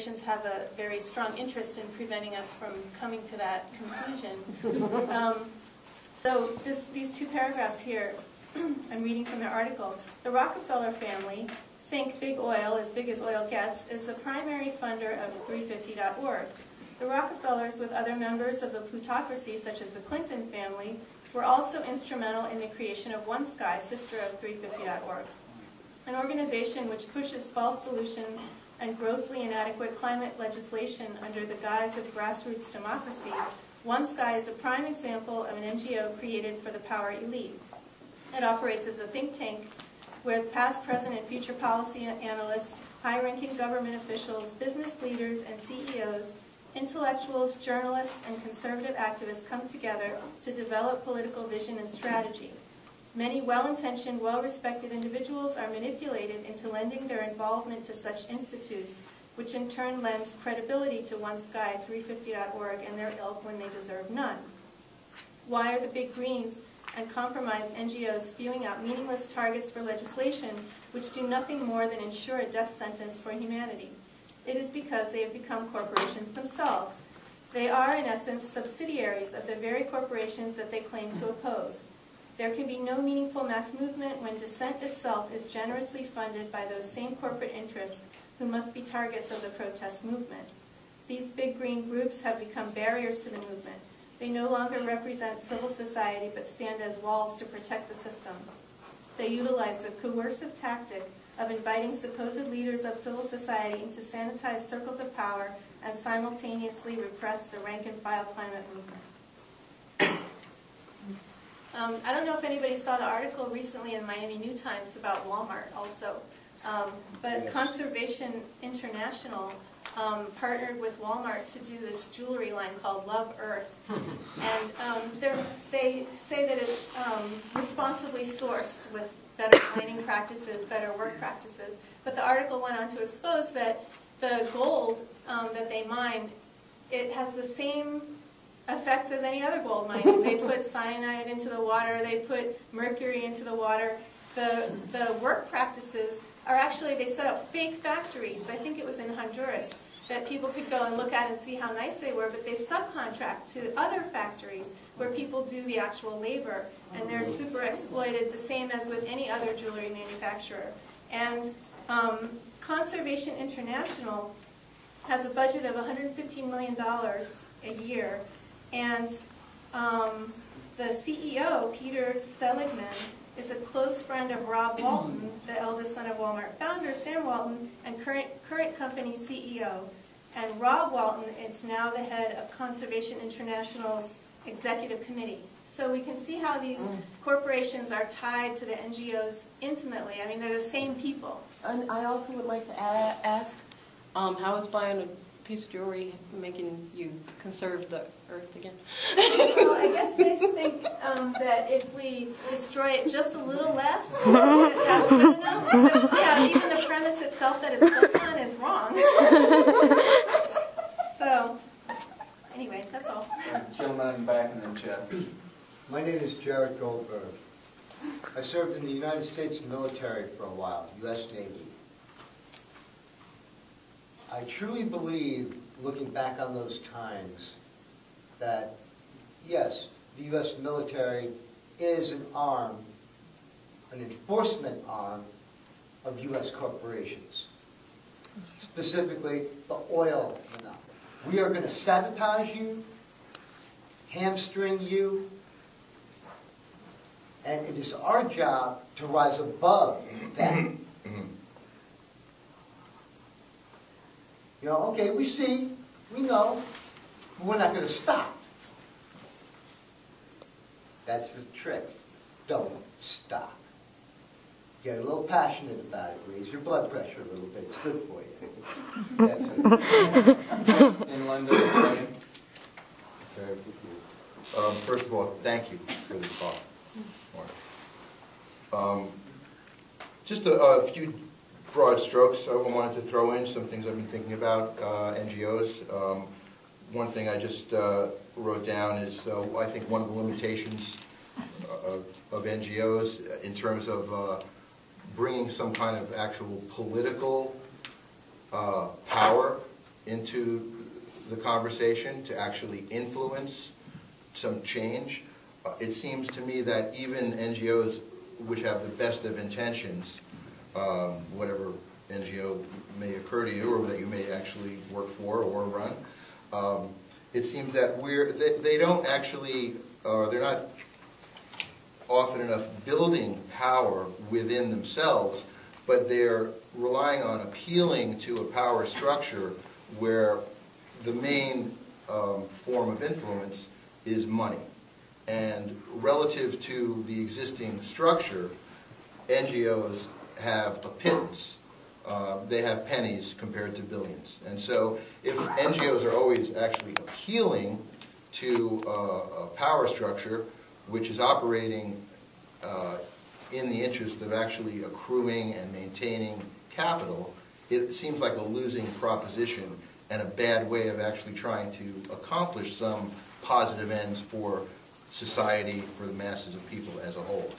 corporations have a very strong interest in preventing us from coming to that conclusion. So these two paragraphs here, I'm reading from their article. The Rockefeller family, think big oil, as big as oil gets, is the primary funder of 350.org. The Rockefellers, with other members of the plutocracy, such as the Clinton family, were also instrumental in the creation of One Sky, sister of 350.org, an organization which pushes false solutions and grossly inadequate climate legislation under the guise of grassroots democracy. One Sky is a prime example of an NGO created for the power elite. It operates as a think tank where past, present, and future policy analysts, high-ranking government officials, business leaders, and CEOs, intellectuals, journalists, and conservative activists come together to develop political vision and strategy. Many well-intentioned, well-respected individuals are manipulated into lending their involvement to such institutes, which in turn lends credibility to One Sky, 350.org, and their ilk when they deserve none. Why are the big greens and compromised NGOs spewing out meaningless targets for legislation which do nothing more than ensure a death sentence for humanity? It is because they have become corporations themselves. They are, in essence, subsidiaries of the very corporations that they claim to oppose. There can be no meaningful mass movement when dissent itself is generously funded by those same corporate interests who must be targets of the protest movement. These big green groups have become barriers to the movement. They no longer represent civil society but stand as walls to protect the system. They utilize the coercive tactic of inviting supposed leaders of civil society into sanitized circles of power and simultaneously repress the rank-and-file climate movement. I don't know if anybody saw the article recently in Miami New Times about Walmart also, but yes. Conservation International partnered with Walmart to do this jewelry line called Love Earth. And they say that it's responsibly sourced with better mining practices, better work practices. But the article went on to expose that the gold that they mine, it has the same effects as any other gold mining. They put cyanide into the water, they put mercury into the water. The work practices are actually, they set up fake factories. I think it was in Honduras that people could go and look at and see how nice they were, but they subcontract to other factories where people do the actual labor, and they're super exploited, the same as with any other jewelry manufacturer. And Conservation International has a budget of $115 million a year, and the CEO, Peter Seligman, is a close friend of Rob Walton, the eldest son of Walmart founder Sam Walton, and current company CEO. And Rob Walton is now the head of Conservation International's executive committee. So we can see how these corporations are tied to the NGOs intimately. I mean, they're the same people. And I also would like to ask, how is buying a piece of jewelry making you conserve the earth again? Well, I guess they think that if we destroy it just a little less, that's good enough. But yeah, even the premise itself that it's built on is wrong. So, anyway, that's all. Gentleman in the back and then Jeff. My name is Jared Goldberg. I served in the United States military for a while, U.S. Navy. I truly believe, looking back on those times, that yes, the U.S. military is an arm, an enforcement arm of U.S. corporations, specifically the oil monopoly. We are going to sabotage you, hamstring you, and it is our job to rise above that. You know, okay, we see, we know, but we're not going to stop. That's the trick. Don't stop. Get a little passionate about it. Raise your blood pressure a little bit. It's good for you. That's it. In London, okay. First of all, thank you for the talk. Just a few broad strokes I wanted to throw in, some things I've been thinking about, NGOs. One thing I just wrote down is I think one of the limitations of NGOs in terms of bringing some kind of actual political power into the conversation to actually influence some change. It seems to me that even NGOs which have the best of intentions, whatever NGO may occur to you or that you may actually work for or run, it seems that they don't actually, they're not often enough building power within themselves, but they're relying on appealing to a power structure where the main form of influence is money. And relative to the existing structure, NGOs have a pittance. They have pennies compared to billions. And so if NGOs are always actually appealing to a power structure which is operating in the interest of actually accruing and maintaining capital, it seems like a losing proposition and a bad way of actually trying to accomplish some positive ends for society, for the masses of people as a whole.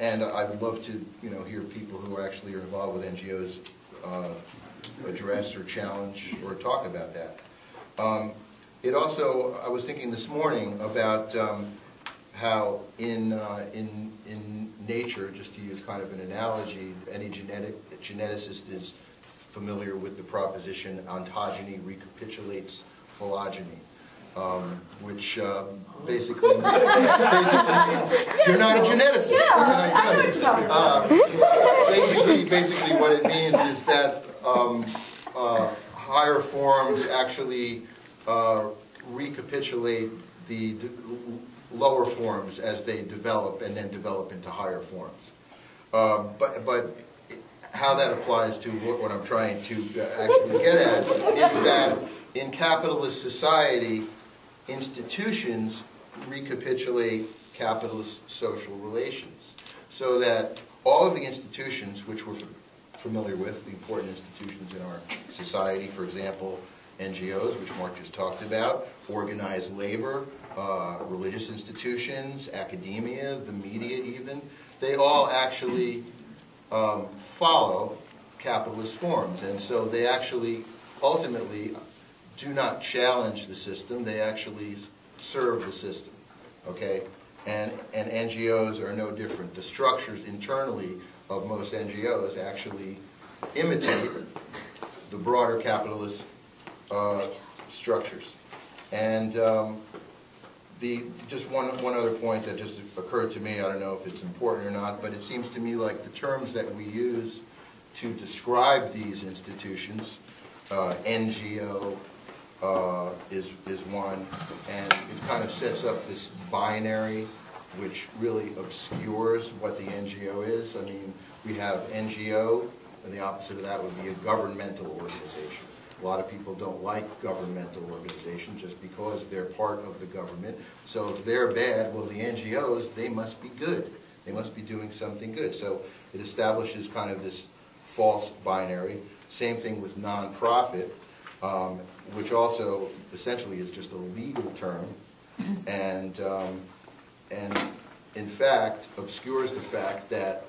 And I would love to, hear people who actually are involved with NGOs address or challenge or talk about that. It also, I was thinking this morning about how in nature, just to use kind of an analogy, any geneticist is familiar with the proposition ontogeny recapitulates phylogeny. Which basically means you're not a geneticist. Yeah, what can I tell you? Basically, what it means is that higher forms actually recapitulate the lower forms as they develop and then develop into higher forms. But how that applies to what I'm trying to actually get at is that in capitalist society, institutions recapitulate capitalist social relations, so that all of the institutions which we're familiar with, the important institutions in our society, for example, NGOs, which Mark just talked about, organized labor, religious institutions, academia, the media even, they all actually follow capitalist forms, and so they actually ultimately do not challenge the system, they actually serve the system, okay? And NGOs are no different. The structures internally of most NGOs actually imitate the broader capitalist structures. And just one other point that just occurred to me, I don't know if it's important or not, but it seems to me like the terms that we use to describe these institutions, NGO, is one, and it kind of sets up this binary which really obscures what the NGO is. I mean, we have NGO, and the opposite of that would be a governmental organization. A lot of people don't like governmental organizations just because they're part of the government. So if they're bad, well, the NGOs, they must be good. They must be doing something good. So it establishes kind of this false binary. Same thing with nonprofit. Which also essentially is just a legal term, and in fact obscures the fact that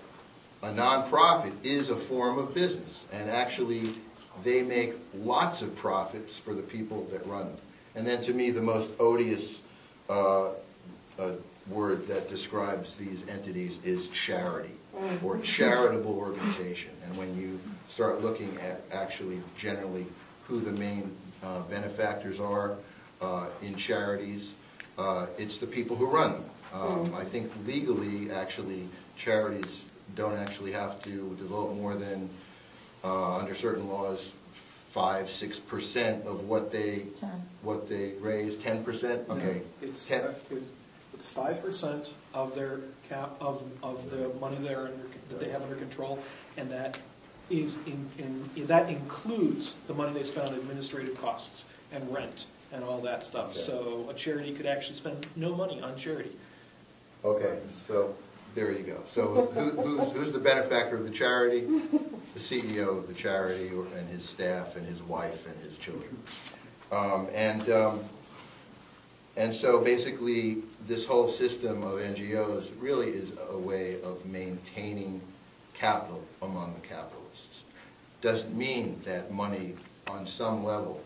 a nonprofit is a form of business, and actually they make lots of profits for the people that run them. And then to me the most odious word that describes these entities is charity, or charitable organization. And when you start looking at actually generally who the main benefactors are in charities, it's the people who run them. I think legally, actually, charities don't actually have to devote more than, under certain laws, 5–6% of what they raise. 10%. Okay, It's 10. It's 5% of their of the money that they have under control, and that is that includes the money they spend on administrative costs and rent and all that stuff. Okay. So a charity could actually spend no money on charity. Okay, so there you go. So who's the benefactor of the charity? The CEO of the charity and his staff and his wife and his children. And so basically this whole system of NGOs really is a way of maintaining capital among the capitalists. Doesn't mean that money on some level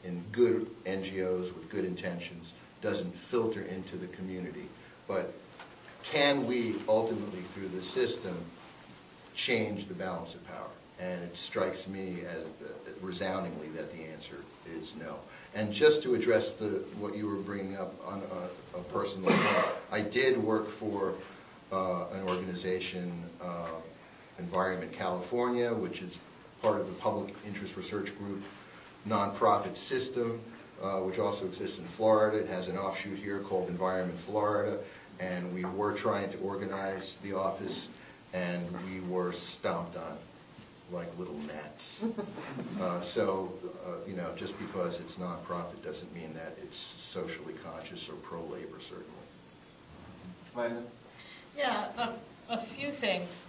in good NGOs with good intentions doesn't filter into the community. But can we ultimately, through the system, change the balance of power? And it strikes me as resoundingly that the answer is no. And just to address what you were bringing up on a personal level, I did work for an organization, Environment California, which is part of the Public Interest Research Group nonprofit system, which also exists in Florida. It has an offshoot here called Environment Florida, and we were trying to organize the office, and we were stomped on like little gnats. You know, just because it's nonprofit doesn't mean that it's socially conscious or pro-labor, certainly. Lena? Yeah, a few things.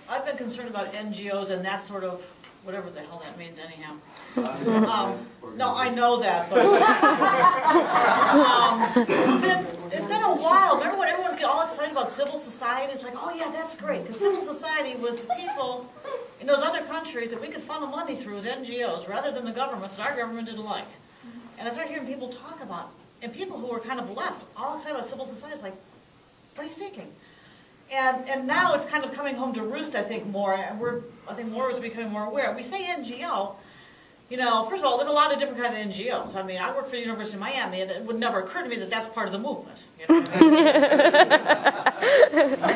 I've been concerned about NGOs and that sort of, whatever the hell that means anyhow. No, I know that, but since it's been a while, remember when everyone was all excited about civil society? It's like, oh yeah, that's great, because civil society was the people in those other countries that we could funnel money through as NGOs rather than the governments that our government didn't like. And I started hearing people talk about, and people who were kind of left, all excited about civil society. It's like, what are you thinking? And now it's kind of coming home to roost, I think, more, and I think more is becoming more aware. We say NGO, you know, first of all, there's a lot of different kinds of NGOs. I mean, I work for the University of Miami, and it would never occur to me that that's part of the movement. You know?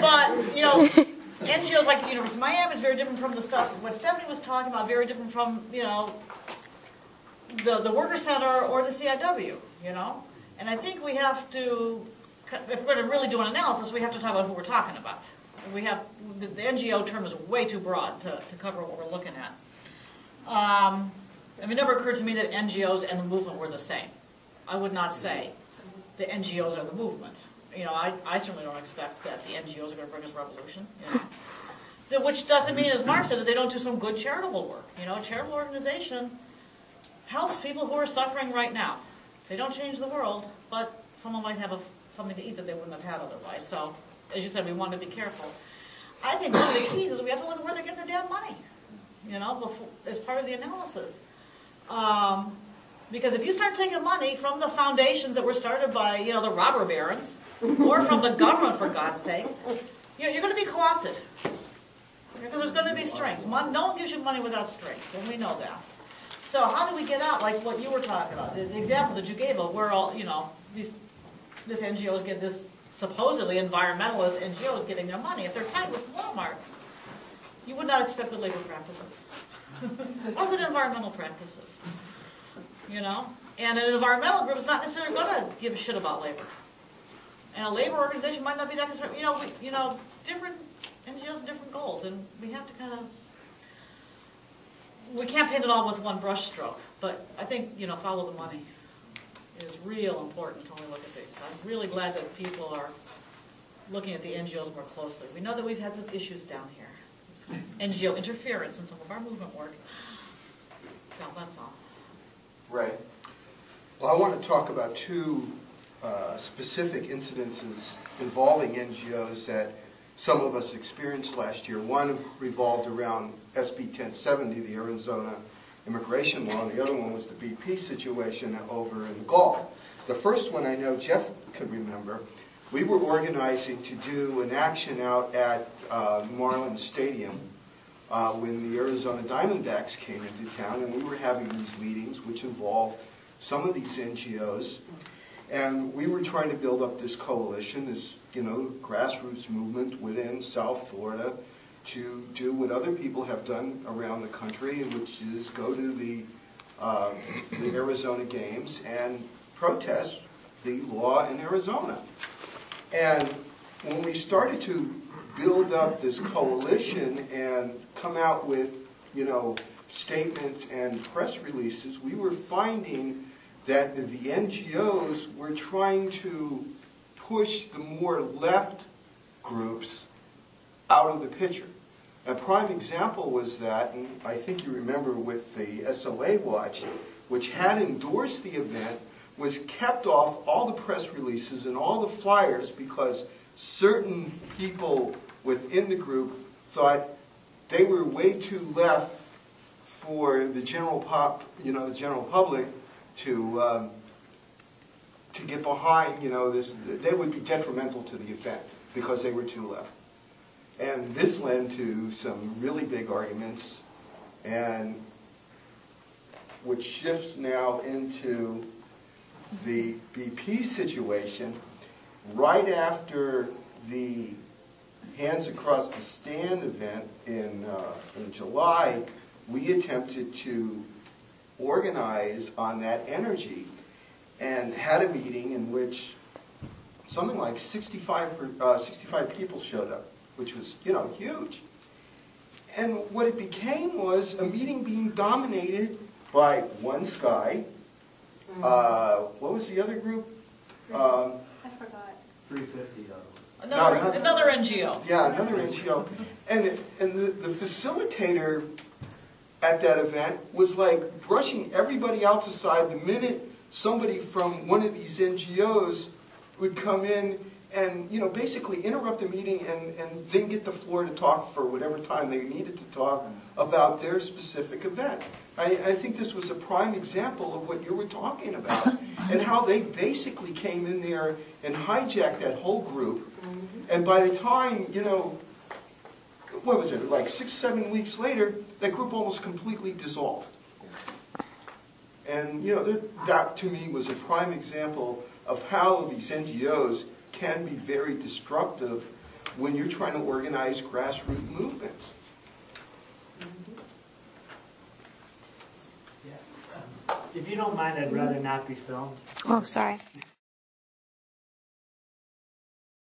But, you know, NGOs like the University of Miami is very different from the stuff, what Stephanie was talking about, very different from, you know, the Worker Center or the CIW, you know? And I think we have to, if we're going to really do an analysis, we have to talk about who we're talking about. We have, the NGO term is way too broad to cover what we're looking at. I mean, it never occurred to me that NGOs and the movement were the same. I would not say the NGOs are the movement. You know, I certainly don't expect that the NGOs are going to bring us revolution. You know? Which doesn't mean, as Mark said, that they don't do some good charitable work. You know, a charitable organization helps people who are suffering right now. They don't change the world, but someone might have something to eat that they wouldn't have had otherwise. So, as you said, we want to be careful. I think one of the keys is we have to look at where they're getting their damn money, you know, before, as part of the analysis. Because if you start taking money from the foundations that were started by, you know, the robber barons, or from the government, for God's sake, you're going to be co-opted. Because there's going to be strings. No one gives you money without strings, and we know that. So how do we get out, like what you were talking about, the example that you gave of where all, you know, this NGOs get this supposedly environmentalist NGOs getting their money. If they're tied with Walmart, you would not expect good labor practices. Or good environmental practices. You know? And an environmental group is not necessarily going to give a shit about labor. And a labor organization might not be that concerned. You know, different NGOs have different goals, and we have to kind of, we can't paint it all with one brush stroke, but I think, you know, follow the money is real important when we look at this. I'm really glad that people are looking at the NGOs more closely. We know that we've had some issues down here. NGO interference in some of our movement work. So that's all. Ray? Well, I want to talk about two specific incidences involving NGOs that some of us experienced last year. One revolved around SB 1070, the Arizona immigration law, and the other one was the BP situation over in the Gulf. The first one I know Jeff could remember. We were organizing to do an action out at Marlins Stadium when the Arizona Diamondbacks came into town, and we were having these meetings which involved some of these NGOs, and we were trying to build up this coalition, this, you know, grassroots movement within South Florida to do what other people have done around the country, which is go to the Arizona games and protest the law in Arizona. And when we started to build up this coalition and come out with, you know, statements and press releases, we were finding that the NGOs were trying to push the more left groups out of the picture. A prime example was that, and I think you remember with the SOA Watch, which had endorsed the event, was kept off all the press releases and all the flyers because certain people within the group thought they were way too left for the general public to get behind, this, they would be detrimental to the event because they were too left. And this led to some really big arguments, and which shifts now into the BP situation. Right after the Hands Across the Stand event in July, we attempted to organize on that energy and had a meeting in which something like 65 people showed up, which was, huge. And what it became was a meeting being dominated by One Sky. What was the other group? I forgot. 350 Another NGO. Yeah, another NGO. And the facilitator at that event was like brushing everybody else aside the minute somebody from one of these NGOs would come in and basically interrupt the meeting and then get the floor to talk for whatever time they needed to talk about their specific event. I think this was a prime example of what you were talking about and how they basically came in there and hijacked that whole group. And by the time, what was it, like 6-7 weeks later, that group almost completely dissolved. And, that to me was a prime example of how these NGOs can be very destructive when you're trying to organize grassroots movements. If you don't mind, I'd rather not be filmed. Oh, sorry.